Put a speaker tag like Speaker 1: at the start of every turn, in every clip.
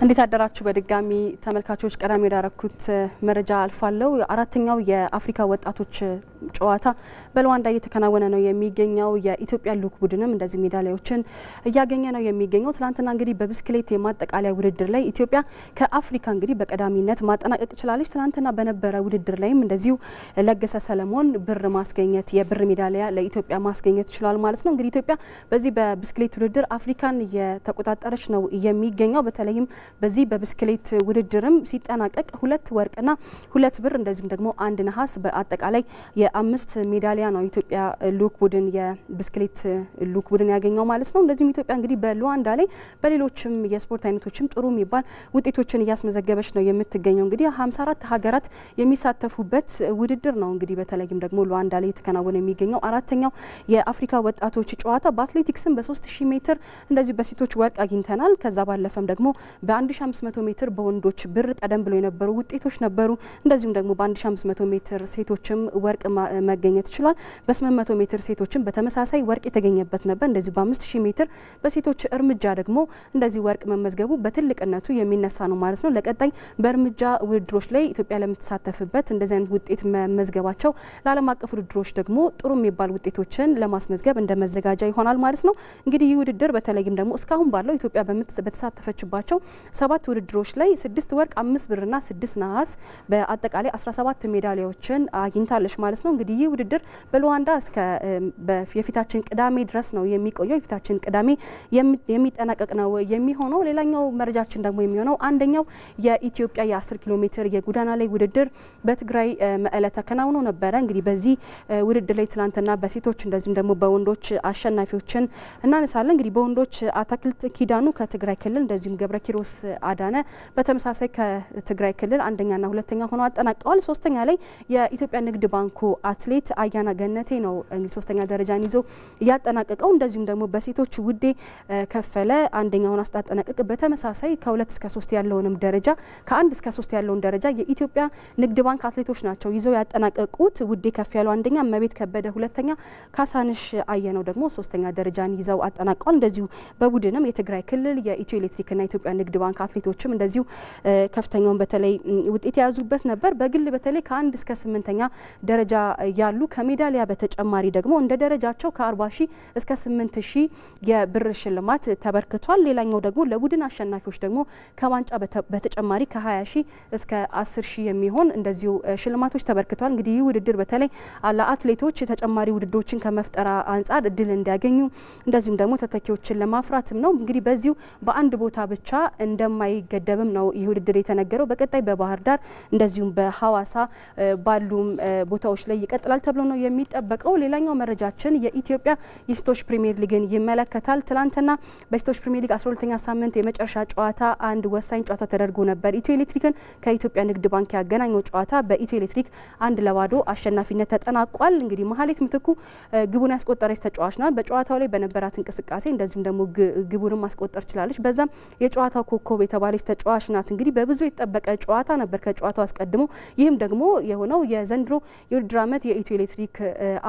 Speaker 1: እንዴት አደራችሁ በድጋሚ ተመልካቾች ቀዳሚ ወዳረኩት መረጃ አልፋለሁ። አራተኛው የአፍሪካ ወጣቶች ጨዋታ በሉዋንዳ እየተከናወነ ነው የሚገኘው። የኢትዮጵያ ልዑክ ቡድንም እንደዚህ ሜዳሊያዎችን እያገኘ ነው የሚገኘው። ትናንትና እንግዲህ በብስክሌት የማጠቃለያ ውድድር ላይ ኢትዮጵያ ከአፍሪካ እንግዲህ በቀዳሚነት ማጠናቀቅ ችላለች። ትናንትና በነበረ ውድድር ላይም እንደዚሁ ለገሰ ሰለሞን ብር ማስገኘት የብር ሜዳሊያ ለኢትዮጵያ ማስገኘት ችሏል ማለት ነው። እንግዲህ ኢትዮጵያ በዚህ በብስክሌት ውድድር አፍሪካን የተቆጣጠረች ነው የሚገኘው። በተለይም በዚህ በብስክሌት ውድድርም ሲጠናቀቅ 2 ወርቅና 2 ብር እንደዚሁም ደግሞ 1 ነሐስ በአጠቃላይ የ5 ሜዳሊያ ነው ኢትዮጵያ ልዑክ ቡድን የብስክሌት ልዑክ ቡድን ያገኘው ማለት ነው። እንደዚሁም ኢትዮጵያ እንግዲህ በሉዋንዳ ላይ በሌሎችም የስፖርት አይነቶችም ጥሩ የሚባል ውጤቶችን እያስመዘገበች ነው የምትገኘው። እንግዲህ 54 ሀገራት የሚሳተፉበት ውድድር ነው። እንግዲህ በተለይም ደግሞ ሉዋንዳ ላይ የተከናወነ የሚገኘው አራተኛው የአፍሪካ ወጣቶች ጨዋታ በአትሌቲክስም በ3000 ሜትር እንደዚሁ በሴቶች ወርቅ አግኝተናል። ከዛ ባለፈም ደግሞ በ1500 ሜትር በወንዶች ብር ቀደም ብሎ የነበሩ ውጤቶች ነበሩ። እንደዚሁም ደግሞ በ1500 ሜትር ሴቶችም ወርቅ መገኘት ችሏል። በ800 ሜትር ሴቶችም በተመሳሳይ ወርቅ የተገኘበት ነበር። እንደዚሁ በ5000 ሜትር በሴቶች እርምጃ ደግሞ እንደዚህ ወርቅ መመዝገቡ በትልቅነቱ የሚነሳ ነው ማለት ነው። ለቀጣይ በእርምጃ ውድድሮች ላይ ኢትዮጵያ ለምትሳተፍበት እንደዚህ አይነት ውጤት መመዝገባቸው ለዓለም አቀፍ ውድድሮች ደግሞ ጥሩ የሚባል ውጤቶችን ለማስመዝገብ እንደ መዘጋጃ ይሆናል ማለት ነው። እንግዲህ ይህ ውድድር በተለይም ደግሞ እስካሁን ባለው ኢትዮጵያ በተሳተፈችባቸው 7 ውድድሮች ላይ 6 ወርቅ 5 ብርና 6 ነሐስ በአጠቃላይ 17 ሜዳሊያዎችን አግኝታለች ማለት ነው። እንግዲህ ይህ ውድድር በሉዋንዳ እስከ የፊታችን ቅዳሜ ድረስ ነው የሚቆየው። የፊታችን ቅዳሜ የሚጠናቀቅ ነው የሚሆነው። ሌላኛው መረጃችን ደግሞ የሚሆነው አንደኛው የኢትዮጵያ የ10 ኪሎ ሜትር የጎዳና ላይ ውድድር በትግራይ መቀለ ተከናውኖ ነበረ። እንግዲህ በዚህ ውድድር ላይ ትናንትና በሴቶች እንደዚሁም ደግሞ በወንዶች አሸናፊዎችን እናነሳለን። እንግዲህ በወንዶች አታክልት ኪዳኑ ከትግራይ ክልል እንደዚሁም ገብረ ኪሮስ አዳነ በተመሳሳይ ከትግራይ ክልል አንደኛና ሁለተኛ ሆነው አጠናቀዋል። ሶስተኛ ላይ የኢትዮጵያ ንግድ ባንኩ አትሌት አያና ገነቴ ነው እንግዲህ ሶስተኛ ደረጃን ይዞ ያጠናቀቀው። እንደዚሁም ደግሞ በሴቶች ውዴ ከፈለ አንደኛውን አስጠናቀቅ። በተመሳሳይ ከ2 እስከ 3 ያለውንም ደረጃ ከ1 እስከ 3 ያለውን ደረጃ የኢትዮጵያ ንግድ ባንክ አትሌቶች ናቸው ይዘው ያጠናቀቁት። ውዴ ከፈለ አንደኛ፣ መቤት ከበደ ሁለተኛ፣ ካሳንሽ አየነው ደግሞ ሶስተኛ ደረጃን ይዘው አጠናቀዋል። እንደዚሁ በቡድንም የትግራይ ክልል የኢትዮ ኤሌክትሪክና ኢትዮጵያ ንግድ ባንክ አትሌቶችም እንደዚሁ ከፍተኛውን በተለይ ውጤት የያዙበት ነበር። በግል በተለይ ከ1 እስከ 8ኛ ደረጃ ያሉ ከሜዳሊያ በተጨማሪ ደግሞ እንደ ደረጃቸው ከ40,000 እስከ 8,000 የብር ሽልማት ተበርክቷል። ሌላኛው ደግሞ ለቡድን አሸናፊዎች ደግሞ ከዋንጫ በተጨማሪ ከ20,000 እስከ 10,000 የሚሆን እንደዚሁ ሽልማቶች ተበርክቷል። እንግዲህ ይህ ውድድር በተለይ ለአትሌቶች ተጨማሪ ውድድሮችን ከመፍጠር አንጻር እድል እንዲያገኙ እንደዚሁም ደግሞ ተተኪዎችን ለማፍራትም ነው። እንግዲህ በዚሁ በአንድ ቦታ ብቻ እንደማይገደብም ነው ይህ ውድድር የተነገረው። በቀጣይ በባህር ዳር እንደዚሁም በሐዋሳ ባሉም ቦታዎች ላይ ይቀጥላል ተብሎ ነው የሚጠበቀው። ሌላኛው መረጃችን የኢትዮጵያ የሴቶች ፕሪሚየር ሊግን ይመለከታል። ትላንትና በሴቶች ፕሪሚየር ሊግ 12ኛ ሳምንት የመጨረሻ ጨዋታ አንድ ወሳኝ ጨዋታ ተደርጎ ነበር። ኢትዮ ኤሌክትሪክን ከኢትዮጵያ ንግድ ባንክ ያገናኘው ጨዋታ በኢትዮ ኤሌክትሪክ 1-2 አሸናፊነት ተጠናቋል። እንግዲህ መሀሌት ምትኩ ግቡን ያስቆጠረች ተጫዋች ናት። በጨዋታው ላይ በነበራት እንቅስቃሴ እንደዚሁም ደግሞ ግቡንም ማስቆጠር ችላለች። በዛም የጨዋታው ኮከብ የተባለች ተጫዋች ናት። እንግዲህ በብዙ የተጠበቀ ጨዋታ ነበር ከጨዋታው አስቀድሞ። ይህም ደግሞ የሆነው የዘንድሮ የውድድር ዓመት የኢትዮ ኤሌክትሪክ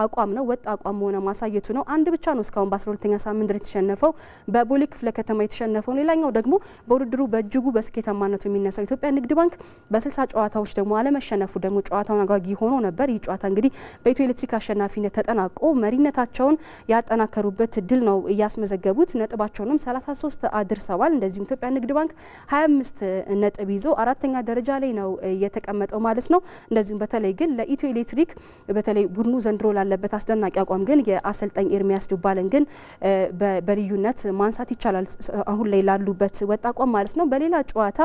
Speaker 1: አቋም ነው፣ ወጥ አቋም መሆነ ማሳየቱ ነው። አንድ ብቻ ነው እስካሁን በ12ኛ ሳምንት የተሸነፈው፣ በቦሌ ክፍለ ከተማ የተሸነፈው። ሌላኛው ደግሞ በውድድሩ በእጅጉ በስኬታማነቱ የሚነሳው ኢትዮጵያ ንግድ ባንክ በ60 ጨዋታዎች ደግሞ አለመሸነፉ ደግሞ ጨዋታውን አጓጊ ሆኖ ነበር። ይህ ጨዋታ እንግዲህ በኢትዮ ኤሌክትሪክ አሸናፊነት ተጠናቆ መሪነታቸውን ያጠናከሩበት ድል ነው እያስመዘገቡት። ነጥባቸውንም 33 አድርሰዋል። እንደዚሁም ኢትዮጵያ ንግድ ባንክ 25 ነጥብ ይዞ 4ኛ ደረጃ ላይ ነው የተቀመጠው ማለት ነው። እንደዚሁም በተለይ ግን ለኢትዮ ኤሌክትሪክ በተለይ ቡድኑ ዘንድሮ ላለበት አስደናቂ አቋም ግን የአሰልጣኝ ኤርሚያስ ዱባለን ግን በልዩነት ማንሳት ይቻላል አሁን ላይ ላሉበት ወጥ አቋም ማለት ነው። በሌላ ጨዋታ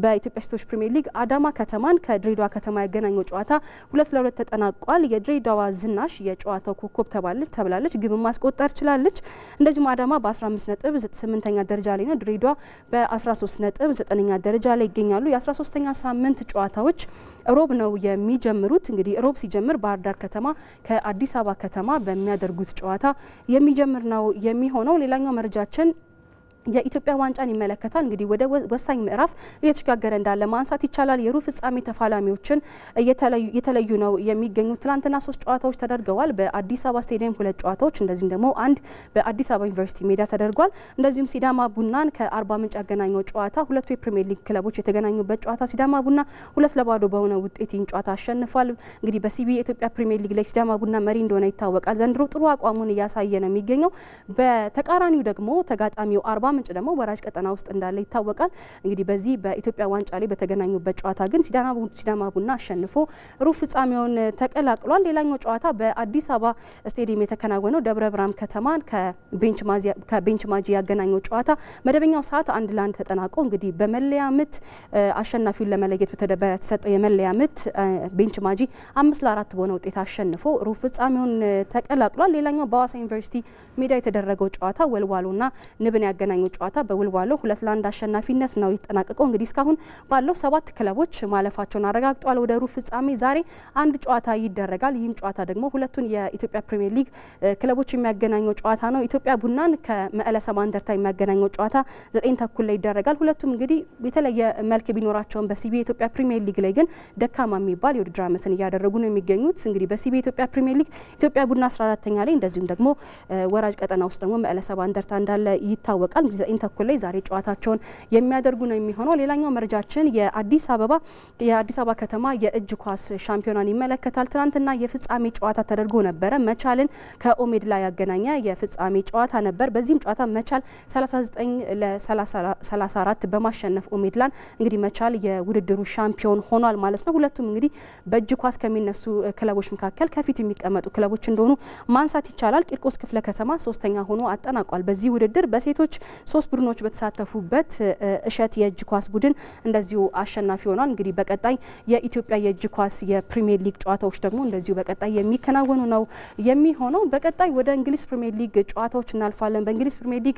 Speaker 1: በኢትዮጵያ ሴቶች ፕሪሚየር ሊግ አዳማ ከተማን ከድሬዳዋ ከተማ ያገናኘው ጨዋታ 2-2 ተጠናቋል። የድሬዳዋ ዝናሽ የጨዋታው ኮከብ ተብላለች፣ ግብ ማስቆጠር ችላለች። እንደዚሁም አዳማ በ15 ነጥብ 8ኛ ደረጃ ላይ ነው። ድሬዳዋ በ13 ነጥብ 9ኛ ደረጃ ላይ ይገኛሉ። የ13ኛ ሳምንት ጨዋታዎች ሮብ ነው የሚጀምሩት። እንግዲህ ሮብ ሲጀምር ባህር ዳር ከተማ ከአዲስ አበባ ከተማ በሚያደርጉት ጨዋታ የሚጀምር ነው የሚሆነው። ሌላኛው መረጃችን የኢትዮጵያ ዋንጫን ይመለከታል። እንግዲህ ወደ ወሳኝ ምዕራፍ እየተሸጋገረ እንዳለ ማንሳት ይቻላል። የሩብ ፍጻሜ ተፋላሚዎችን የተለዩ ነው የሚገኙት። ትላንትና 3 ጨዋታዎች ተደርገዋል። በአዲስ አበባ ስቴዲየም 2 ጨዋታዎች እንደዚሁም ደግሞ አንድ በአዲስ አበባ ዩኒቨርሲቲ ሜዳ ተደርጓል። እንደዚሁም ሲዳማ ቡናን ከአርባ ምንጭ ያገናኘው ጨዋታ ሁለቱ የፕሪሚየር ሊግ ክለቦች የተገናኙበት ጨዋታ ሲዳማ ቡና 2-2 በሆነ ውጤት ይህን ጨዋታ አሸንፏል። እንግዲህ በሲቢ የኢትዮጵያ ፕሪሚየር ሊግ ላይ ሲዳማ ቡና መሪ እንደሆነ ይታወቃል። ዘንድሮ ጥሩ አቋሙን እያሳየ ነው የሚገኘው። በተቃራኒው ደግሞ ተጋጣሚው አርባ ምንጭ ደግሞ ወራጅ ቀጠና ውስጥ እንዳለ ይታወቃል። እንግዲህ በዚህ በኢትዮጵያ ዋንጫ ላይ በተገናኙበት ጨዋታ ግን ሲዳማ ቡና አሸንፎ ሩብ ፍጻሜውን ተቀላቅሏል። ሌላኛው ጨዋታ በአዲስ አበባ ስቴዲየም የተከናወነው ደብረ ብርሃን ከተማን ከቤንች ማጂ ያገናኘው ጨዋታ መደበኛው ሰዓት 1-1 ተጠናቆ እንግዲህ በመለያ ምት አሸናፊውን ለመለየት በተሰጠው የመለያ ምት ቤንች ማጂ 5-4 በሆነ ውጤት አሸንፎ ሩብ ፍጻሜውን ተቀላቅሏል። ሌላኛው በሐዋሳ ዩኒቨርሲቲ ሜዳ የተደረገው ጨዋታ ወልዋሎና ንብን ያገናኘው ጨዋታ በወልዋሎ 2-1 አሸናፊነት ነው የተጠናቀቀው። እንግዲህ እስካሁን ባለው 7 ክለቦች ማለፋቸውን አረጋግጠዋል። ወደ ሩብ ፍጻሜ ዛሬ አንድ ጨዋታ ይደረጋል። ይህም ጨዋታ ደግሞ ሁለቱን የኢትዮጵያ ፕሪሚየር ሊግ ክለቦች የሚያገናኘው ጨዋታ ነው። ኢትዮጵያ ቡናን ከመቀለ ሰባ እንደርታ የሚያገናኘው ጨዋታ 9 ተኩል ላይ ይደረጋል። ሁለቱም እንግዲህ የተለየ መልክ ቢኖራቸውም በሲቢ የኢትዮጵያ ፕሪሚየር ሊግ ላይ ግን ደካማ የሚባል የውድድር ዓመትን እያደረጉ ነው የሚገኙት። እንግዲህ በሲቢ የኢትዮጵያ ፕሪሚየር ሊግ ኢትዮጵያ ቡና 14ኛ ላይ እንደዚሁም ደግሞ ወራጅ ቀጠና ውስጥ ደግሞ መቀለ ሰባ እንደርታ እንዳለ ይታወቃል። እንግዲህ 9 ተኩል ላይ ዛሬ ጨዋታቸውን የሚያደርጉ ነው የሚሆነው። ሌላኛው መረጃችን የአዲስ አበባ ከተማ የእጅ ኳስ ሻምፒዮናን ይመለከታል። ትናንትና የፍጻሜ ጨዋታ ተደርጎ ነበረ። መቻልን ከኦሜድላ ያገናኘ የፍጻሜ ጨዋታ ነበር። በዚህም ጨዋታ መቻል 39-34 በማሸነፍ ኦሜድላን እንግዲህ መቻል የውድድሩ ሻምፒዮን ሆኗል ማለት ነው። ሁለቱም እንግዲህ በእጅ ኳስ ከሚነሱ ክለቦች መካከል ከፊት የሚቀመጡ ክለቦች እንደሆኑ ማንሳት ይቻላል። ቂርቆስ ክፍለ ከተማ 3ኛ ሆኖ አጠናቋል። በዚህ ውድድር በሴቶች 3 ቡድኖች በተሳተፉበት እሸት የእጅ ኳስ ቡድን እንደዚሁ አሸናፊ ሆኗል። እንግዲህ በቀጣይ የኢትዮጵያ የእጅ ኳስ የፕሪሚየር ሊግ ጨዋታዎች ደግሞ እንደዚሁ በቀጣይ የሚከናወኑ ነው የሚሆነው። በቀጣይ ወደ እንግሊዝ ፕሪሚየር ሊግ ጨዋታዎች እናልፋለን። በእንግሊዝ ፕሪሚየር ሊግ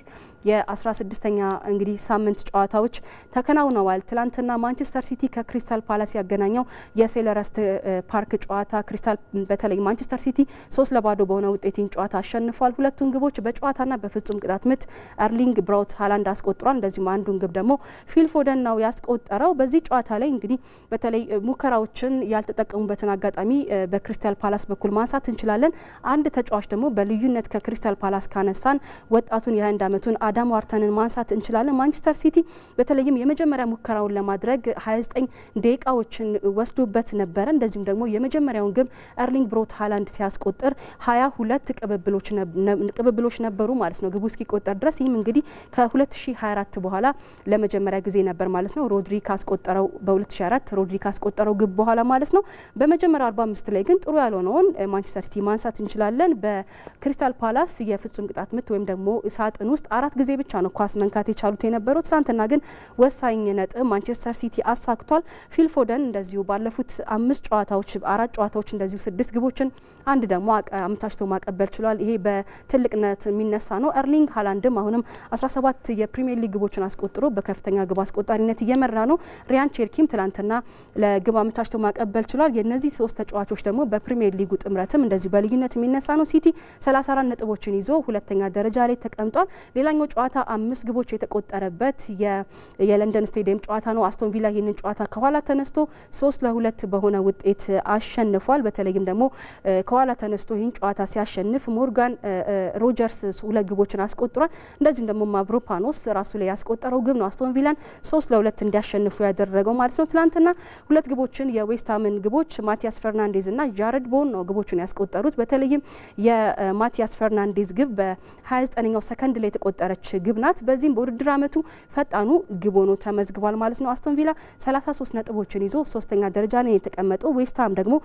Speaker 1: የ16ኛ እንግዲህ ሳምንት ጨዋታዎች ተከናውነዋል። ትላንትና ማንቸስተር ሲቲ ከክሪስታል ፓላስ ያገናኘው የሴልኸርስት ፓርክ ጨዋታ ክሪስታል በተለይ ማንቸስተር ሲቲ 3-2 በሆነ ውጤትን ጨዋታ አሸንፏል። ሁለቱን ግቦች በጨዋታና በፍጹም ቅጣት ምት ኤርሊንግ ብራውት ሃላንድ አስቆጥሯል። እንደዚሁም አንዱን ግብ ደግሞ ፊል ፎደን ነው ያስቆጠረው። በዚህ ጨዋታ ላይ እንግዲህ በተለይ ሙከራዎችን ያልተጠቀሙበትን አጋጣሚ በክሪስታል ፓላስ በኩል ማንሳት እንችላለን። አንድ ተጫዋች ደግሞ በልዩነት ከክሪስታል ፓላስ ካነሳን ወጣቱን የ21 ዓመቱን አዳም ዋርተንን ማንሳት እንችላለን። ማንቸስተር ሲቲ በተለይም የመጀመሪያ ሙከራውን ለማድረግ 29 ደቂቃዎችን ወስዶበት ነበረ። እንደዚሁም ደግሞ የመጀመሪያውን ግብ ኤርሊንግ ብራውት ሃላንድ ሲያስቆጥር 22 ቅብብሎች ነበሩ ማለት ነው ግቡ እስኪቆጠር ድረስ። ይህም እንግዲህ ከ2024 በኋላ ለመጀመሪያ ጊዜ ነበር ማለት ነው። ሮድሪ ካስቆጠረው በ2024 ሮድሪ ካስቆጠረው ግብ በኋላ ማለት ነው። በመጀመሪያው 45 ላይ ግን ጥሩ ያልሆነውን ማንቸስተር ሲቲ ማንሳት እንችላለን። በክሪስታል ፓላስ የፍጹም ቅጣት ምት ወይም ደግሞ ሳጥን ውስጥ 4 ጊዜ ብቻ ነው ኳስ መንካት የቻሉት የነበረው። ትናንትና ግን ወሳኝ ነጥብ ማንቸስተር ሲቲ አሳክቷል። ፊል ፎደን እንደዚሁ ባለፉት 4 ጨዋታዎች እንደዚሁ 6 ግቦችን አንድ ደግሞ አመቻችቶ ማቀበል ችሏል። ይሄ በትልቅነት የሚነሳ ነው። ኤርሊንግ ሃላንድም አሁንም 17 የፕሪሚየር ሊግ ግቦችን አስቆጥሮ በከፍተኛ ግብ አስቆጣሪነት እየመራ ነው። ሪያን ቼርኪም ትላንትና ለግብ አመቻችቶ ማቀበል ችሏል። የነዚህ 3 ተጫዋቾች ደግሞ በፕሪሚየር ሊጉ ጥምረትም እንደዚሁ በልዩነት የሚነሳ ነው። ሲቲ 34 ነጥቦችን ይዞ ሁለተኛ ደረጃ ላይ ተቀምጧል። ሌላኛው ጨዋታ 5 ግቦች የተቆጠረበት የለንደን ስቴዲየም ጨዋታ ነው። አስቶን ቪላ ይህንን ጨዋታ ከኋላ ተነስቶ 3-2 በሆነ ውጤት አሸንፏል። በተለይም ደግሞ ከኋላ ተነስቶ ይህን ጨዋታ ሲያሸንፍ ሞርጋን ሮጀርስ 2 ግቦችን አስቆጥሯል። እንደዚሁም ደግሞ ማቭሮፓኖስ ራሱ ላይ ያስቆጠረው ግብ ነው አስቶን ቪላን 3-2 እንዲያሸንፉ ያደረገው ማለት ነው። ትላንትና 2 ግቦችን የዌስትሃምን ግቦች ማቲያስ ፈርናንዴዝ እና ጃረድ ቦን ነው ግቦቹን ያስቆጠሩት። በተለይም የማቲያስ ፈርናንዴዝ ግብ በ29ኛው ሰከንድ ላይ የተቆጠረች ግብ ናት። በዚህም በውድድር ዓመቱ ፈጣኑ ግብ ሆኖ ተመዝግቧል ማለት ነው። አስቶን ቪላ 33 ነጥቦችን ይዞ 3ኛ ደረጃ ላይ የተቀመጠው። ዌስትሃም ደግሞ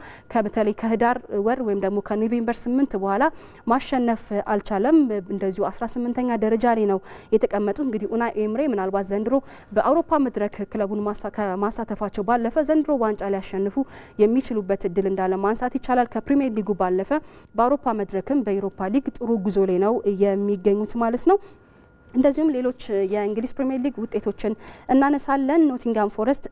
Speaker 1: በተለይ ከህዳር ወር ወይም ደግሞ ከኖቬምበር 8 በኋላ ማሸነፍ አልቻለም። እንደዚሁ 18ኛ ደረጃ ላይ ነው የተቀመጡ። እንግዲህ ኡናይ ኤምሬ ምናልባት ዘንድሮ በአውሮፓ መድረክ ክለቡን ማሳተፋቸው ባለፈ ዘንድሮ ዋንጫ ሊያሸንፉ የሚችሉበት እድል እንዳለ ማንሳት ይቻላል። ከፕሪሚየር ሊጉ ባለፈ በአውሮፓ መድረክም በዩሮፓ ሊግ ጥሩ ጉዞ ላይ ነው የሚገኙት ማለት ነው። እንደዚሁም ሌሎች የእንግሊዝ ፕሪሚየር ሊግ ውጤቶችን እናነሳለን። ኖቲንጋም ፎረስት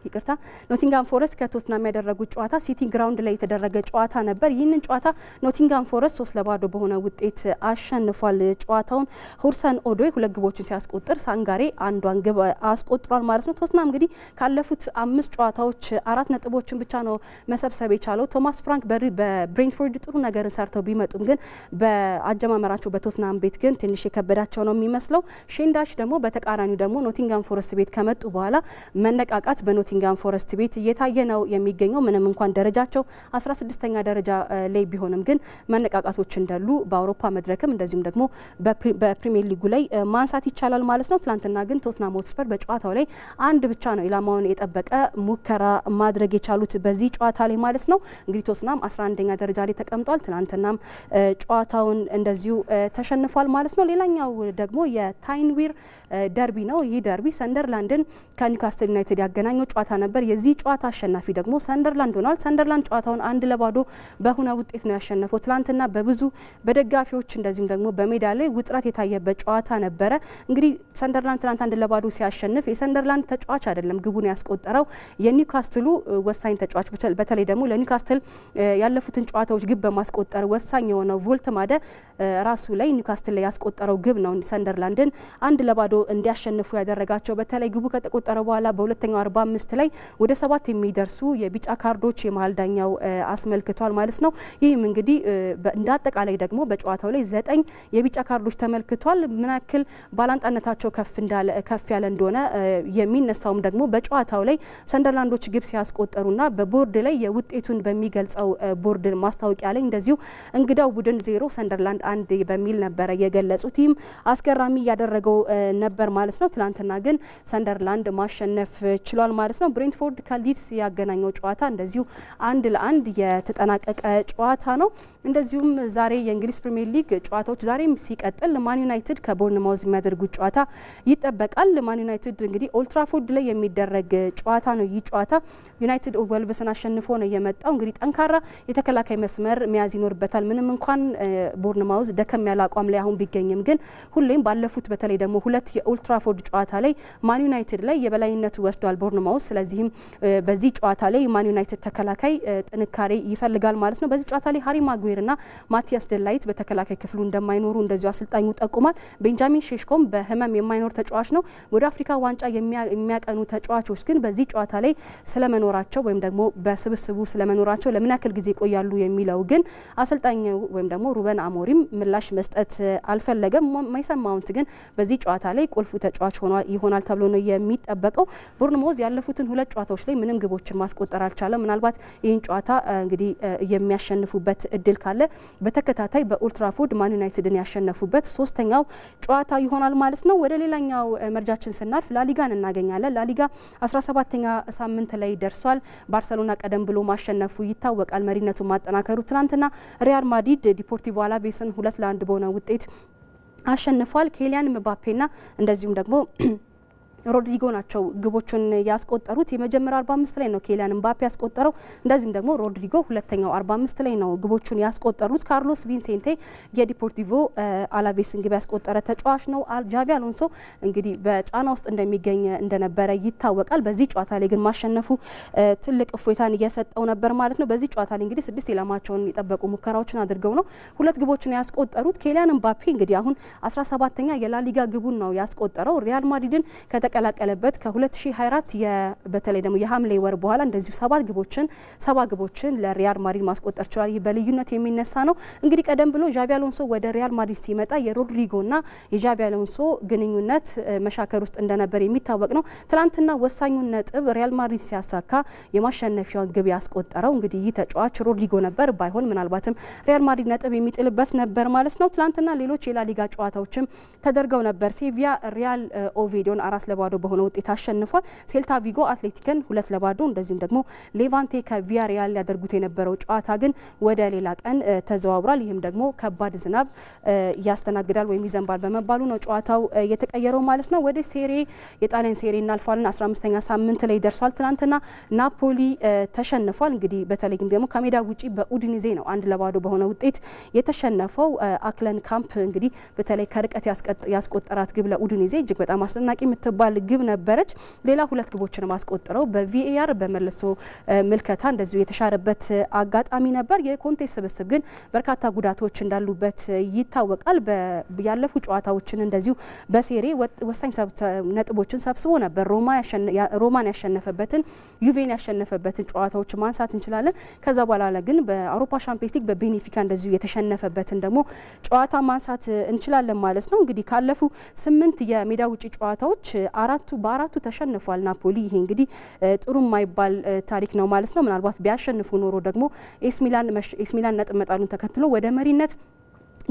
Speaker 1: ይቅርታ ኖቲንጋም ፎረስት ከቶትናም ያደረጉት ጨዋታ ሲቲ ግራውንድ ላይ የተደረገ ጨዋታ ነበር። ይህንን ጨዋታ ኖቲንጋም ፎረስት 3-2 በሆነ ውጤት አሸንፏል። ጨዋታውን ሁርሰን ኦዶይ 2 ግቦችን ሲያስቆጥር ሳንጋሬ አንዷን ግብ አስቆጥሯል ማለት ነው። ቶትናም እንግዲህ ካለፉት 5 ጨዋታዎች 4 ነጥቦችን ብቻ ነው መሰብሰብ የቻለው። ቶማስ ፍራንክ በብሬንትፎርድ ጥሩ ነገርን ሰርተው ቢመጡም ግን በአጀማመራቸው በቶትናም ቤት ግን ትንሽ የከበዳቸው ነው የሚመስለው። ሼንዳሽ ደግሞ በተቃራኒው ደግሞ ኖቲንጋም ፎረስት ቤት ከመጡ በኋላ መነቃቃት በኖቲንጋም ፎረስት ቤት እየታየ ነው የሚገኘው። ምንም እንኳን ደረጃቸው 16ኛ ደረጃ ላይ ቢሆንም ግን መነቃቃቶች እንዳሉ በአውሮፓ መድረክም እንደዚሁም ደግሞ በፕሪሚየር ሊጉ ላይ ማንሳት ይቻላል ማለት ነው። ትላንትና ግን ቶትናም ሆትስፐር በጨዋታው ላይ አንድ ብቻ ነው ኢላማውን የጠበቀ ሙከራ ማድረግ የቻሉት በዚህ ጨዋታ ላይ ማለት ነው። እንግዲህ ቶትናም 11ኛ ደረጃ ላይ ተቀምጧል። ትላንትናም ጨዋታውን እንደዚሁ ተሸንፏል ማለት ነው። ሌላኛው ደግሞ የታይንዊር ደርቢ ነው። ይህ ደርቢ ሰንደርላንድን ከኒውካስትል ዩናይትድ ያገናኘው ጨዋታ ነበር። የዚህ ጨዋታ አሸናፊ ደግሞ ሰንደርላንድ ሆኗል። ሰንደርላንድ ጨዋታውን 1-2 በሆነ ውጤት ነው ያሸነፈው። ትላንትና በብዙ በደጋፊዎች እንደዚሁም ደግሞ በሜዳ ላይ ውጥረት የታየበት ጨዋታ ነበረ። እንግዲህ ሰንደርላንድ ትላንት 1-2 ሲያሸንፍ የሰንደርላንድ ተጫዋች አይደለም ግቡን ያስቆጠረው የኒውካስትሉ ወሳኝ ተጫዋች በተለይ ደግሞ ለኒውካስትል ያለፉትን ጨዋታዎች ግብ በማስቆጠር ወሳኝ የሆነው ቮልተማደ ራሱ ላይ ኒውካስትል ላይ ያስቆጠረው ግብ ነው ሰንደርላንድን 1-2 እንዲያሸንፉ ያደረጋቸው። በተለይ ግቡ ከተቆጠረ በኋላ በሁለተኛው 45 ላይ ወደ 7 የሚደርሱ የቢጫ ካርዶች የመሀል ዳኛው አስመልክቷል ማለት ነው። ይህም እንግዲህ እንደ አጠቃላይ ደግሞ በጨዋታው ላይ 9 የቢጫ ካርዶች ተመልክቷል። ምን ያክል ባላንጣነታቸው ከፍ ያለ እንደሆነ የሚነሳውም ደግሞ በጨዋታው ላይ ሰንደርላንዶች ግብ ሲያስቆጠሩና በቦርድ ላይ የውጤቱን በሚገልጸው ቦርድ ማስታወቂያ ላይ እንደዚሁ እንግዳው ቡድን 0 ሰንደርላንድ 1 በሚል ነበረ የገለጹት። ይህም አስገራሚ ያደረገው ነበር ማለት ነው። ትላንትና ግን ሰንደርላንድ ማሸነፍ ችሏል ማለት ነው። ብሬንትፎርድ ከሊድስ ያገናኘው ጨዋታ እንደዚሁ 1-1 የተጠናቀቀ ጨዋታ ነው። እንደዚሁም ዛሬ የእንግሊዝ ፕሪሚየር ሊግ ጨዋታዎች ዛሬም ሲቀጥል ማን ዩናይትድ ከቦርንማውዝ የሚያደርጉት ጨዋታ ይጠበቃል። ማን ዩናይትድ እንግዲህ ኦልትራፎርድ ላይ የሚደረግ ጨዋታ ነው። ይህ ጨዋታ ዩናይትድ ወልቭስን አሸንፎ ነው የመጣው። እንግዲህ ጠንካራ የተከላካይ መስመር መያዝ ይኖርበታል። ምንም እንኳን ቦርንማውዝ ደከም ያለ አቋም ላይ አሁን ቢገኝም ግን ሁሌም ባለፉት በተለይ ደግሞ 2 የኦልትራፎርድ ጨዋታ ላይ ማን ዩናይትድ ላይ የበላይነቱ ወስዷል ቦርንማውዝ። ስለዚህም በዚህ ጨዋታ ላይ ማን ዩናይትድ ተከላካይ ጥንካሬ ይፈልጋል ማለት ነው። በዚህ ጨዋታ ላይ ሃሪ ማጉዌርና ማቲያስ ደላይት በተከላካይ ክፍሉ እንደማይኖሩ እንደዚሁ አሰልጣኙ ጠቁሟል። ቤንጃሚን ሼሽኮም በህመም የማይኖር ተጫዋች ነው። ወደ አፍሪካ ዋንጫ የሚያቀኑ ተጫዋቾች ግን በዚህ ጨዋታ ላይ ስለመኖራቸው ወይም ደግሞ በስብስቡ ስለመኖራቸው ለምን ያክል ጊዜ ይቆያሉ የሚለው ግን አሰልጣኙ ወይም ደግሞ ሩበን አሞሪም ምላሽ መስጠት አልፈለገም። ሜሰን ማውንት ግን በዚህ ጨዋታ ላይ ቁልፉ ተጫዋች ይሆናል ተብሎ ነው የሚጠበቀው። ቦርንማውዝ ያለፉትን 2 ጨዋታዎች ላይ ምንም ግቦችን ማስቆጠር አልቻለም። ምናልባት ይህን ጨዋታ እንግዲህ የሚያሸንፉበት እድል ካለ በተከታታይ በኦልትራፎርድ ማን ዩናይትድን ያሸነፉበት 3ኛው ጨዋታ ይሆናል ማለት ነው። ወደ ሌላኛው መርጃችን ስናልፍ ላሊጋን እናገኛለን። ላሊጋ 17ኛ ሳምንት ላይ ደርሷል። ባርሰሎና ቀደም ብሎ ማሸነፉ ይታወቃል። መሪነቱን ማጠናከሩ ትናንትና ሪያል ማድሪድ ዲፖርቲቮ አላቬስን 2-1 በሆነ ውጤት አሸንፏል። ኬሊያን ምባፔና እንደዚሁም ደግሞ ሮድሪጎ ናቸው ግቦቹን ያስቆጠሩት። የመጀመሪያው 45 ላይ ነው ኬሊያን ምባፔ ያስቆጠረው። እንደዚሁም ደግሞ ሮድሪጎ ሁለተኛው 45 ላይ ነው ግቦቹን ያስቆጠሩት። ካርሎስ ቪንሴንቴ የዲፖርቲቮ አላቬስን ግብ ያስቆጠረ ተጫዋች ነው። ጃቪ አሎንሶ እንግዲህ በጫና ውስጥ እንደሚገኝ እንደነበረ ይታወቃል። በዚህ ጨዋታ ላይ ግን ማሸነፉ ትልቅ እፎይታን እየሰጠው ነበር ማለት ነው። በዚህ ጨዋታ ላይ እንግዲህ 6 ኢላማቸውን የጠበቁ ሙከራዎችን አድርገው ነው 2 ግቦችን ያስቆጠሩት። ኬሊያን ምባፔ እንግዲህ አሁን 17ኛ የላሊጋ ግቡን ነው ያስቆጠረው። ሪያል ማድሪድን ከተቀላቀለበት ከ2024 በተለይ ደግሞ የሐምሌ ወር በኋላ እንደዚሁ 7 ግቦችን ለሪያል ማድሪድ ማስቆጠር ችሏል። ይህ በልዩነት የሚነሳ ነው። እንግዲህ ቀደም ብሎ ጃቪ አሎንሶ ወደ ሪያል ማድሪድ ሲመጣ የሮድሪጎና የጃቪ አሎንሶ ግንኙነት መሻከር ውስጥ እንደነበር የሚታወቅ ነው። ትላንትና ወሳኙን ነጥብ ሪያል ማድሪድ ሲያሳካ የማሸነፊያውን ግብ ያስቆጠረው እንግዲህ ይህ ተጫዋች ሮድሪጎ ነበር። ባይሆን ምናልባትም ሪያል ማድሪድ ነጥብ የሚጥልበት ነበር ማለት ነው። ትላንትና ሌሎች የላሊጋ ጨዋታዎችም ተደርገው ነበር። ሴቪያ ሪያል ኦቬዶን 4-2 በሆነ ውጤት አሸንፏል። ሴልታ ቪጎ አትሌቲክን 2-2 እንደዚሁም ደግሞ ሌቫንቴ ከቪያሪያል ያደርጉት የነበረው ጨዋታ ግን ወደ ሌላ ቀን ተዘዋውሯል። ይህም ደግሞ ከባድ ዝናብ ያስተናግዳል ወይም ይዘንባል በመባሉ ነው ጨዋታው የተቀየረው ማለት ነው። ወደ ሴሪ የጣሊያን ሴሪ እናልፋለን። 15ኛ ሳምንት ላይ ደርሷል። ትናንትና ናፖሊ ተሸንፏል። እንግዲህ በተለይም ደግሞ ከሜዳ ውጪ በኡዲኒዜ ነው 1-2 በሆነ ውጤት የተሸነፈው። አክለን ካምፕ እንግዲህ በተለይ ከርቀት ያስቆጠራት ግብ ለኡዲኒዜ እጅግ በጣም አስደናቂ የምትባል የምትባል ግብ ነበረች። ሌላ ሁለት ግቦችን ማስቆጠረው በቪኤአር በመለሶ ምልከታ እንደዚሁ የተሻረበት አጋጣሚ ነበር። የኮንቴ ስብስብ ግን በርካታ ጉዳቶች እንዳሉበት ይታወቃል። ያለፉ ጨዋታዎችን እንደዚሁ በሴሪ ወሳኝ ነጥቦችን ሰብስቦ ነበር። ሮማን ያሸነፈበትን ዩቬን ያሸነፈበትን ጨዋታዎች ማንሳት እንችላለን። ከዛ በኋላ ግን በአውሮፓ ሻምፒዮንስ ሊግ በቤኔፊካ እንደዚሁ የተሸነፈበትን ደግሞ ጨዋታ ማንሳት እንችላለን ማለት ነው። እንግዲህ ካለፉ 8 የሜዳ ውጪ ጨዋታዎች በአራቱ ተሸንፏል ናፖሊ። ይሄ እንግዲህ ጥሩ የማይባል ታሪክ ነው ማለት ነው። ምናልባት ቢያሸንፉ ኖሮ ደግሞ ኤስ ሚላን ነጥብ መጣሉን ተከትሎ ወደ መሪነት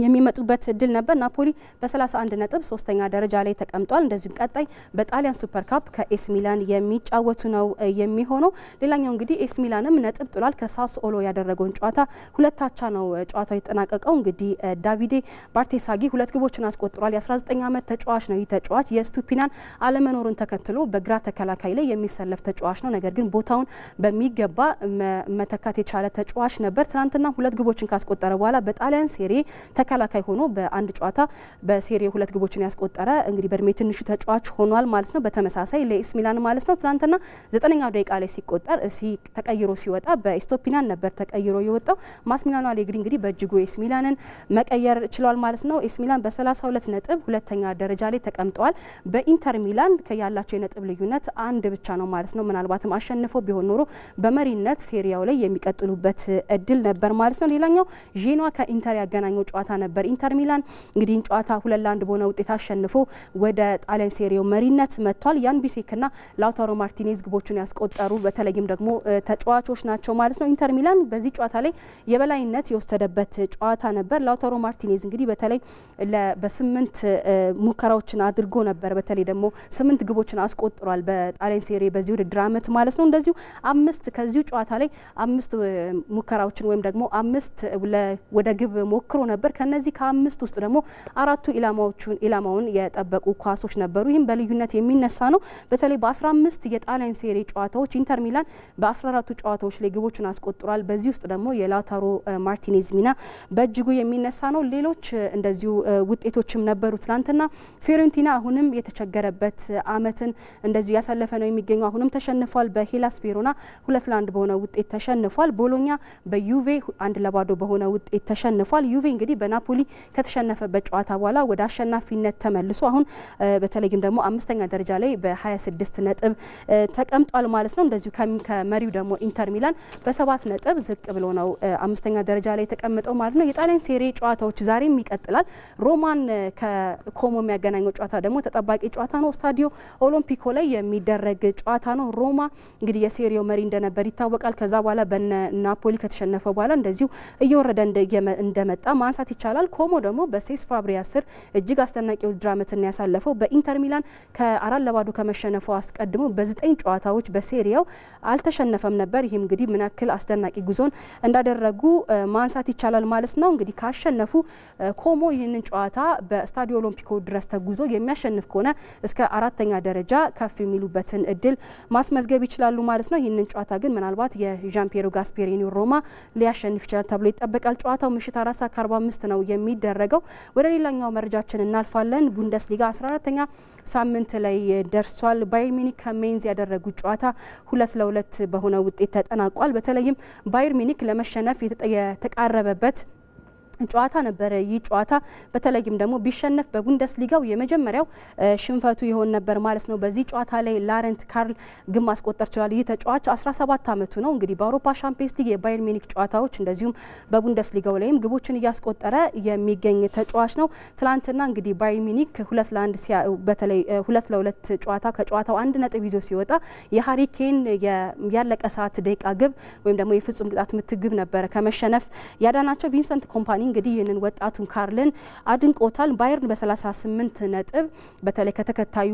Speaker 1: የሚመጡበት እድል ነበር። ናፖሊ በ31 ነጥብ 3ኛ ደረጃ ላይ ተቀምጧል። እንደዚሁም ቀጣይ በጣሊያን ሱፐር ካፕ ከኤስ ሚላን የሚጫወቱ ነው የሚሆነው። ሌላኛው እንግዲህ ኤስ ሚላንም ነጥብ ጥሏል። ከሳስኦሎ ያደረገውን ጨዋታ 2-2 ነው ጨዋታው የተጠናቀቀው። እንግዲህ ዳቪዴ ባርቴሳጊ 2 ግቦችን አስቆጥሯል። የ19 ዓመት ተጫዋች ነው። ይህ ተጫዋች የስቱፒናን አለመኖርን ተከትሎ በግራ ተከላካይ ላይ የሚሰለፍ ተጫዋች ነው። ነገር ግን ቦታውን በሚገባ መተካት የቻለ ተጫዋች ነበር። ትናንትና 2 ግቦችን ካስቆጠረ በኋላ በጣሊያን ሴሪ ተከላካይ ሆኖ በአንድ ጨዋታ በሴሪው 2 ግቦችን ያስቆጠረ እንግዲህ በእድሜ ትንሹ ተጫዋች ሆኗል ማለት ነው። በተመሳሳይ ለኤስ ሚላን ማለት ነው ትናንትና 9ኛው ደቂቃ ላይ ሲቆጠር ተቀይሮ ሲወጣ በስቶፒናን ነበር ተቀይሮ የወጣው። ማስሚላኖ አሌግሪ እንግዲህ በእጅጉ ኤስ ሚላንን መቀየር ችሏል ማለት ነው። ኤስ ሚላን በ32 ነጥብ 2ኛ ደረጃ ላይ ተቀምጠዋል። በኢንተር ሚላን ያላቸው የነጥብ ልዩነት 1 ብቻ ነው ማለት ነው። ምናልባትም አሸንፈው ቢሆን ኖሮ በመሪነት ሴሪያው ላይ የሚቀጥሉበት እድል ነበር ማለት ነው። ሌላኛው ዤኗ ከኢንተር ያገናኘው ጨዋታ ነበር። ኢንተር ሚላን እንግዲህ ጨዋታ 2-1 በሆነ ውጤት አሸንፎ ወደ ጣሊያን ሴሪያው መሪነት መጥቷል። ያን ቢሴክና ላውታሮ ማርቲኔዝ ግቦቹን ያስቆጠሩ በተለይም ደግሞ ተጫዋቾች ናቸው ማለት ነው። ኢንተር ሚላን በዚህ ጨዋታ ላይ የበላይነት የወሰደበት ጨዋታ ነበር። ላውታሮ ማርቲኔዝ እንግዲህ በተለይ በ8 ሙከራዎችን አድርጎ ነበር። በተለይ ደግሞ 8 ግቦችን አስቆጥሯል በጣሊያን ሴሪያ በዚህ ውድድር ዓመት ማለት ነው። እንደዚሁ 5 ከዚሁ ጨዋታ ላይ 5 ሙከራዎችን ወይም ደግሞ 5 ወደ ግብ ሞክሮ ነበር። ከነዚህ ከ5 ውስጥ ደግሞ 4ቱ ኢላማውን የጠበቁ ኳሶች ነበሩ። ይህም በልዩነት የሚነሳ ነው። በተለይ በ15 የጣሊያን ሴሪ ጨዋታዎች ኢንተር ሚላን በ14ቱ ጨዋታዎች ላይ ግቦችን አስቆጥሯል። በዚህ ውስጥ ደግሞ የላውታሮ ማርቲኔዝ ሚና በእጅጉ የሚነሳ ነው። ሌሎች እንደዚሁ ውጤቶችም ነበሩ። ትናንትና ፊዮሬንቲና አሁንም የተቸገረበት አመትን እንደዚሁ ያሳለፈ ነው የሚገኘው። አሁንም ተሸንፏል። በሄላስ ቬሮና 2-1 በሆነ ውጤት ተሸንፏል። ቦሎኛ በዩቬ 1-0 በሆነ ውጤት ተሸንፏል። ዩቬ እንግዲህ በናፖሊ ከተሸነፈበት ጨዋታ በኋላ ወደ አሸናፊነት ተመልሶ አሁን በተለይም ደግሞ 5ኛ ደረጃ ላይ በ26 ነጥብ ተቀምጧል ማለት ነው። እንደዚሁ ከመሪው ደግሞ ኢንተር ሚላን በ7 ነጥብ ዝቅ ብሎ ነው 5ኛ ደረጃ ላይ የተቀመጠው ማለት ነው። የጣሊያን ሴሪ ጨዋታዎች ዛሬም ይቀጥላል። ሮማን ከኮሞ የሚያገናኘው ጨዋታ ደግሞ ተጠባቂ ጨዋታ ነው። ስታዲዮ ኦሎምፒኮ ላይ የሚደረግ ጨዋታ ነው። ሮማ እንግዲህ የሴሪው መሪ እንደነበር ይታወቃል። ከዛ በኋላ በናፖሊ ከተሸነፈ በኋላ እንደዚሁ እየወረደ እንደመጣ ማንሳት ይቻላል። ኮሞ ደግሞ በሴስ ፋብሪያስ ስር እጅግ አስደናቂ ውድድር ዓመትን ያሳለፈው በኢንተር ሚላን ከ4-0 ከመሸነፉ አስቀድሞ በ9 ጨዋታዎች በሴሪያው አልተሸነፈም ነበር። ይህም እንግዲህ ምን ያክል አስደናቂ ጉዞን እንዳደረጉ ማንሳት ይቻላል ማለት ነው። እንግዲህ ካሸነፉ ኮሞ ይህንን ጨዋታ በስታዲዮ ኦሎምፒኮ ድረስ ተጉዞ የሚያሸንፍ ከሆነ እስከ 4ኛ ደረጃ ከፍ የሚሉበትን እድል ማስመዝገብ ይችላሉ ማለት ነው። ይህንን ጨዋታ ግን ምናልባት የዣን ፒየሮ ጋስፔሪኒ ሮማ ሊያሸንፍ ይችላል ተብሎ ይጠበቃል። ጨዋታው ምሽት 4:45 ነው የሚደረገው። ወደ ሌላኛው መረጃችን እናልፋለን። ቡንደስሊጋ 14ኛ ሳምንት ላይ ደርሷል። ባየር ሚኒክ ከሜንዝ ያደረጉት ጨዋታ 2-2 በሆነ ውጤት ተጠናቋል። በተለይም ባየር ሚኒክ ለመሸነፍ የተቃረበበት ጨዋታ ነበረ። ይህ ጨዋታ በተለይም ደግሞ ቢሸነፍ በቡንደስሊጋው የመጀመሪያው ሽንፈቱ ይሆን ነበር ማለት ነው። በዚህ ጨዋታ ላይ ላረንት ካርል ግብ ማስቆጠር ችሏል። ይህ ተጫዋች 17 ዓመቱ ነው። እንግዲህ በአውሮፓ ሻምፒዮንስ ሊግ የባየር ሚኒክ ጨዋታዎች እንደዚሁም በቡንደስሊጋው ላይም ግቦችን እያስቆጠረ የሚገኝ ተጫዋች ነው። ትላንትና እንግዲህ ባየር ሚኒክ 2-1 በተለይ 2-2 ጨዋታ ከጨዋታው 1 ነጥብ ይዞ ሲወጣ የሃሪ ኬን ያለቀ ሰዓት ደቂቃ ግብ ወይም ደግሞ የፍጹም ቅጣት ምት ግብ ነበረ ከመሸነፍ ያዳናቸው። ቪንሰንት ኮምፓኒ እንግዲህ ይህንን ወጣቱን ካርልን አድንቆታል። ባየርን በ38 ነጥብ በተለይ ከተከታዩ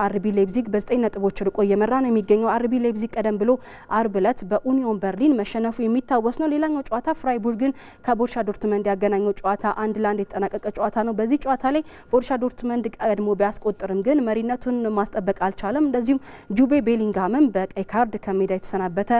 Speaker 1: አርቢ ሌፕዚግ በ9 ነጥቦች ርቆ እየመራ ነው የሚገኘው። አርቢ ሌፕዚግ ቀደም ብሎ አርብ ዕለት በኡኒዮን በርሊን መሸነፉ የሚታወስ ነው። ሌላኛው ጨዋታ ፍራይቡርግን ከቦሩሲያ ዶርትመንድ ያገናኘው ጨዋታ 1-1 የተጠናቀቀ ጨዋታ ነው። በዚህ ጨዋታ ላይ ቦሩሲያ ዶርትመንድ ቀድሞ ቢያስቆጥርም ግን መሪነቱን ማስጠበቅ አልቻለም። እንደዚሁም ጁቤ ቤሊንጋምም በቀይ ካርድ ከሜዳ የተሰናበተ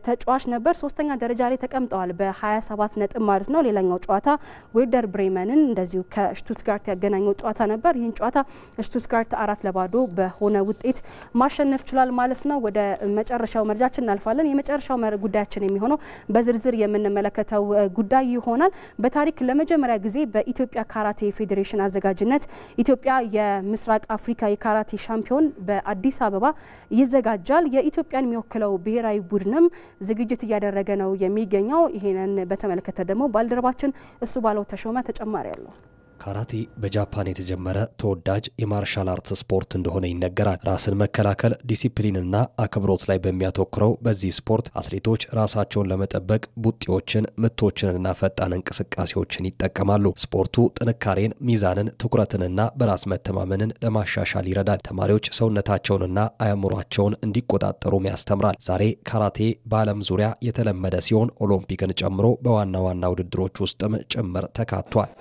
Speaker 1: ተጫዋች ነበር። 3ኛ ደረጃ ላይ ተቀምጠዋል በ27 ነጥብ ማለት ነው። ሌላኛው ጨዋታ ጨዋታ ዌርደር ብሬመንን እንደዚሁ ከሽቱትጋርት ያገናኘው ጨዋታ ነበር። ይህን ጨዋታ ሽቱትጋርት 4-2 በሆነ ውጤት ማሸነፍ ችሏል ማለት ነው። ወደ መጨረሻው መረጃችን እናልፋለን። የመጨረሻው ጉዳያችን የሚሆነው በዝርዝር የምንመለከተው ጉዳይ ይሆናል። በታሪክ ለመጀመሪያ ጊዜ በኢትዮጵያ ካራቴ ፌዴሬሽን አዘጋጅነት ኢትዮጵያ የምስራቅ አፍሪካ የካራቴ ሻምፒዮን በአዲስ አበባ ይዘጋጃል። የኢትዮጵያን የሚወክለው ብሔራዊ ቡድንም ዝግጅት እያደረገ ነው የሚገኘው። ይሄንን በተመለከተ ደግሞ ባልደረባችን እሱ ባለው ተሾመ ተጨማሪ ያለው።
Speaker 2: ካራቴ በጃፓን የተጀመረ ተወዳጅ የማርሻል አርት ስፖርት እንደሆነ ይነገራል። ራስን መከላከል፣ ዲሲፕሊንና አክብሮት ላይ በሚያተኩረው በዚህ ስፖርት አትሌቶች ራሳቸውን ለመጠበቅ ቡጢዎችን፣ ምቶችንና ፈጣን እንቅስቃሴዎችን ይጠቀማሉ። ስፖርቱ ጥንካሬን፣ ሚዛንን፣ ትኩረትንና በራስ መተማመንን ለማሻሻል ይረዳል። ተማሪዎች ሰውነታቸውንና አእምሯቸውን እንዲቆጣጠሩም ያስተምራል። ዛሬ ካራቴ በዓለም ዙሪያ የተለመደ ሲሆን ኦሎምፒክን ጨምሮ በዋና ዋና ውድድሮች ውስጥም ጭምር ተካቷል።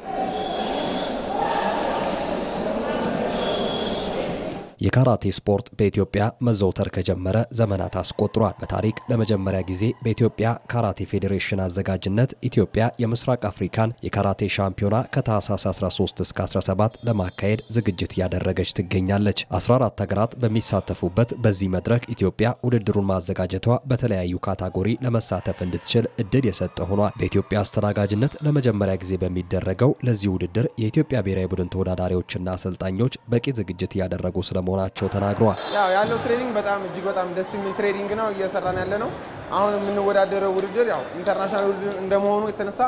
Speaker 2: የካራቴ ስፖርት በኢትዮጵያ መዘውተር ከጀመረ ዘመናት አስቆጥሯል። በታሪክ ለመጀመሪያ ጊዜ በኢትዮጵያ ካራቴ ፌዴሬሽን አዘጋጅነት ኢትዮጵያ የምስራቅ አፍሪካን የካራቴ ሻምፒዮና ከታህሳስ 13 እስከ 17 ለማካሄድ ዝግጅት እያደረገች ትገኛለች። 14 ሀገራት በሚሳተፉበት በዚህ መድረክ ኢትዮጵያ ውድድሩን ማዘጋጀቷ በተለያዩ ካታጎሪ ለመሳተፍ እንድትችል እድል የሰጠ ሆኗል። በኢትዮጵያ አስተናጋጅነት ለመጀመሪያ ጊዜ በሚደረገው ለዚህ ውድድር የኢትዮጵያ ብሔራዊ ቡድን ተወዳዳሪዎችና አሰልጣኞች በቂ ዝግጅት እያደረጉ ስለመሆናቸው ተናግረዋል።
Speaker 3: ያለው ትሬኒንግ እጅግ በጣም ደስ የሚል ትሬኒንግ ነው እየሰራን ያለ ነው። አሁን የምንወዳደረው ውድድር ኢንተርናሽናል ውድድር እንደመሆኑ የተነሳ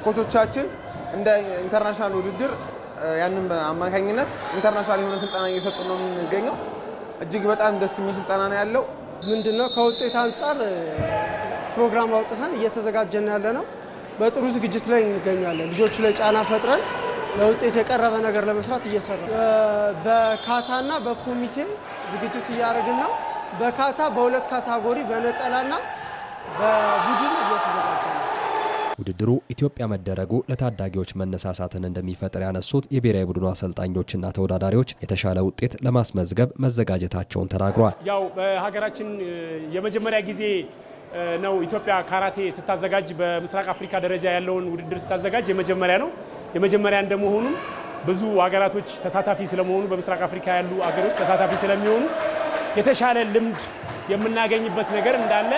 Speaker 3: ኮቾቻችን እንደ ኢንተርናሽናል ውድድር ያንን በአማካኝነት ኢንተርናሽናል የሆነ ስልጠና እየሰጡ ነው የምንገኘው። እጅግ በጣም ደስ የሚል ስልጠና ነው ያለው።
Speaker 4: ምንድነው ከውጤት አንጻር ፕሮግራም አውጥተን እየተዘጋጀን ያለ ነው። በጥሩ ዝግጅት ላይ እንገኛለን። ልጆቹ ላይ ጫና ፈጥረን ለውጤት የቀረበ ነገር ለመስራት እየሰራ በካታና በኮሚቴ ዝግጅት እያደረግን ነው። በካታ በሁለት ካታጎሪ በነጠላና በቡድን እየተዘጋጀ ነው።
Speaker 2: ውድድሩ ኢትዮጵያ መደረጉ ለታዳጊዎች መነሳሳትን እንደሚፈጥር ያነሱት የብሔራዊ ቡድኑ አሰልጣኞችና ተወዳዳሪዎች የተሻለ ውጤት ለማስመዝገብ መዘጋጀታቸውን ተናግረዋል።
Speaker 5: ያው በሀገራችን የመጀመሪያ ጊዜ ነው ኢትዮጵያ ካራቴ ስታዘጋጅ በምስራቅ አፍሪካ ደረጃ ያለውን ውድድር ስታዘጋጅ የመጀመሪያ ነው። የመጀመሪያ እንደመሆኑ ብዙ ሀገራቶች ተሳታፊ ስለመሆኑ በምስራቅ አፍሪካ ያሉ ሀገሮች ተሳታፊ ስለሚሆኑ የተሻለ ልምድ የምናገኝበት ነገር እንዳለ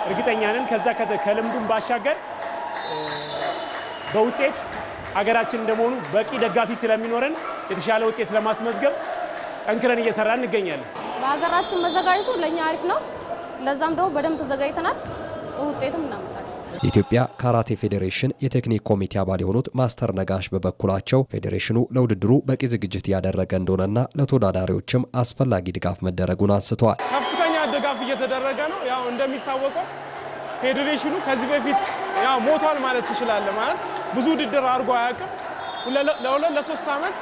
Speaker 5: እርግጠኛ ነን። ከዛ ከልምዱም ባሻገር በውጤት ሀገራችን እንደመሆኑ በቂ ደጋፊ ስለሚኖረን የተሻለ ውጤት ለማስመዝገብ ጠንክረን እየሰራን እንገኛለን።
Speaker 6: በሀገራችን መዘጋጀቱ ለኛ አሪፍ ነው። ለዛም ደግሞ በደንብ ተዘጋጅተናል። ጥሩ ውጤትም እናመጣለን።
Speaker 2: የኢትዮጵያ ካራቴ ፌዴሬሽን የቴክኒክ ኮሚቴ አባል የሆኑት ማስተር ነጋሽ በበኩላቸው ፌዴሬሽኑ ለውድድሩ በቂ ዝግጅት እያደረገ እንደሆነና ለተወዳዳሪዎችም አስፈላጊ ድጋፍ መደረጉን አንስተዋል።
Speaker 5: ከፍተኛ ድጋፍ እየተደረገ ነው። ያው እንደሚታወቀው ፌዴሬሽኑ ከዚህ በፊት ያው ሞቷል ማለት ትችላለህ። ማለት ብዙ ውድድር አድርጎ አያውቅም። ለሁለት ለሶስት ዓመት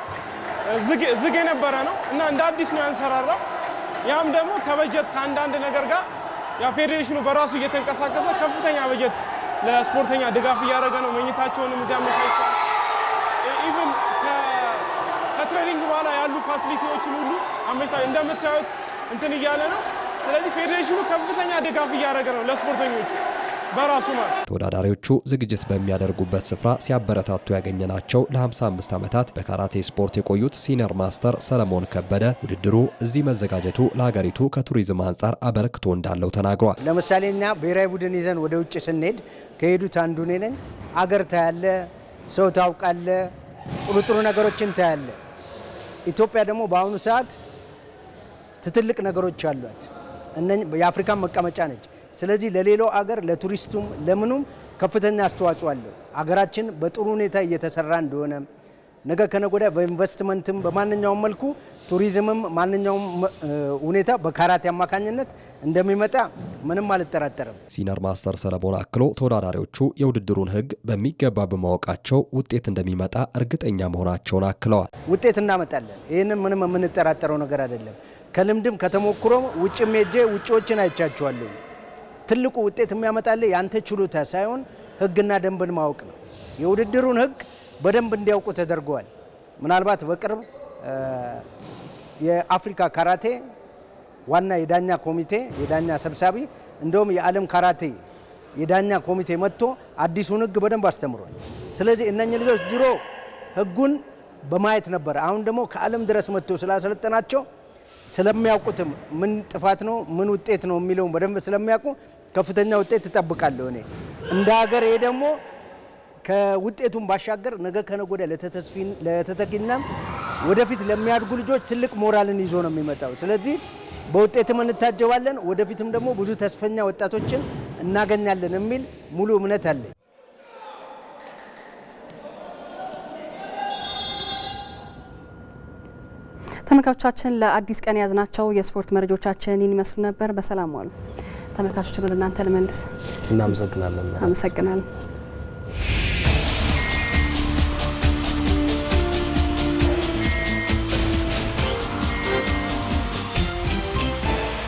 Speaker 5: ዝግ የነበረ ነው እና እንደ አዲስ ነው ያንሰራራው። ያም ደግሞ ከበጀት ከአንዳንድ ነገር ጋር ያ ፌዴሬሽኑ በራሱ እየተንቀሳቀሰ ከፍተኛ በጀት ለስፖርተኛ ድጋፍ እያደረገ ነው። መኝታቸውንም እዚያ አመቻችቷል። ኢቭን ከትሬኒንግ በኋላ ያሉ ፋሲሊቲዎችን ሁሉ አመቻችቷል። እንደምታዩት እንትን እያለ ነው። ስለዚህ ፌዴሬሽኑ ከፍተኛ ድጋፍ እያደረገ ነው ለስፖርተኞቹ በራሱ ማለት።
Speaker 2: ተወዳዳሪዎቹ ዝግጅት በሚያደርጉበት ስፍራ ሲያበረታቱ ያገኘናቸው ለ55 ዓመታት በካራቴ ስፖርት የቆዩት ሲኒየር ማስተር ሰለሞን ከበደ ውድድሩ እዚህ መዘጋጀቱ ለሀገሪቱ ከቱሪዝም አንጻር አበርክቶ እንዳለው ተናግሯል።
Speaker 7: ለምሳሌ እኛ ብሔራዊ ቡድን ይዘን ወደ ውጭ ስንሄድ ከሄዱት አንዱ ነኝ። አገር ታያለ፣ ሰው ታውቃለ፣ ጥሩ ነገሮችን ታያለ። ኢትዮጵያ ደግሞ በአሁኑ ሰዓት ትልቅ ነገሮች አሏት። የአፍሪካን መቀመጫ ነች። ስለዚህ ለሌላው አገር ለቱሪስቱም ለምኑም ከፍተኛ አስተዋጽኦ አለው። አገራችን በጥሩ ሁኔታ እየተሰራ እንደሆነ ነገ ከነገ ወዲያ በኢንቨስትመንትም በማንኛውም መልኩ ቱሪዝምም ማንኛውም ሁኔታ በካራቴ አማካኝነት እንደሚመጣ ምንም አልጠራጠርም።
Speaker 2: ሲኒየር ማስተር ሰለሞን አክሎ ተወዳዳሪዎቹ የውድድሩን ሕግ በሚገባ በማወቃቸው ውጤት እንደሚመጣ እርግጠኛ መሆናቸውን አክለዋል።
Speaker 7: ውጤት እናመጣለን። ይህንን ምንም የምንጠራጠረው ነገር አይደለም። ከልምድም ከተሞክሮም ውጭም ሄጄ ውጪዎችን አይቻቸዋለሁ። ትልቁ ውጤት የሚያመጣልህ ያንተ ችሎታ ሳይሆን ሕግና ደንብን ማወቅ ነው። የውድድሩን ሕግ በደንብ እንዲያውቁ ተደርገዋል። ምናልባት በቅርብ የአፍሪካ ካራቴ ዋና የዳኛ ኮሚቴ የዳኛ ሰብሳቢ እንደውም የዓለም ካራቴ የዳኛ ኮሚቴ መጥቶ አዲሱን ህግ በደንብ አስተምሯል። ስለዚህ እነኚህ ልጆች ድሮ ህጉን በማየት ነበር። አሁን ደግሞ ከዓለም ድረስ መጥቶ ስላሰለጠናቸው ስለሚያውቁትም ምን ጥፋት ነው ምን ውጤት ነው የሚለውን በደንብ ስለሚያውቁ ከፍተኛ ውጤት ተጠብቃለሁ እኔ እንደ ሀገር። ይሄ ደግሞ ከውጤቱን ባሻገር ነገ ከነገ ወዲያ ለተተኪና ወደፊት ለሚያድጉ ልጆች ትልቅ ሞራልን ይዞ ነው የሚመጣው። ስለዚህ በውጤትም እንታጀባለን፣ ወደፊትም ደግሞ ብዙ ተስፈኛ ወጣቶችን እናገኛለን የሚል ሙሉ እምነት አለኝ።
Speaker 1: ተመልካቾቻችን ለአዲስ ቀን ያዝናቸው የስፖርት መረጃዎቻችን ይመስሉ ነበር። በሰላም ዋሉ። ተመልካቾችን ወደ እናንተ ልመልስ።
Speaker 2: እናመሰግናለን።
Speaker 1: አመሰግናለሁ።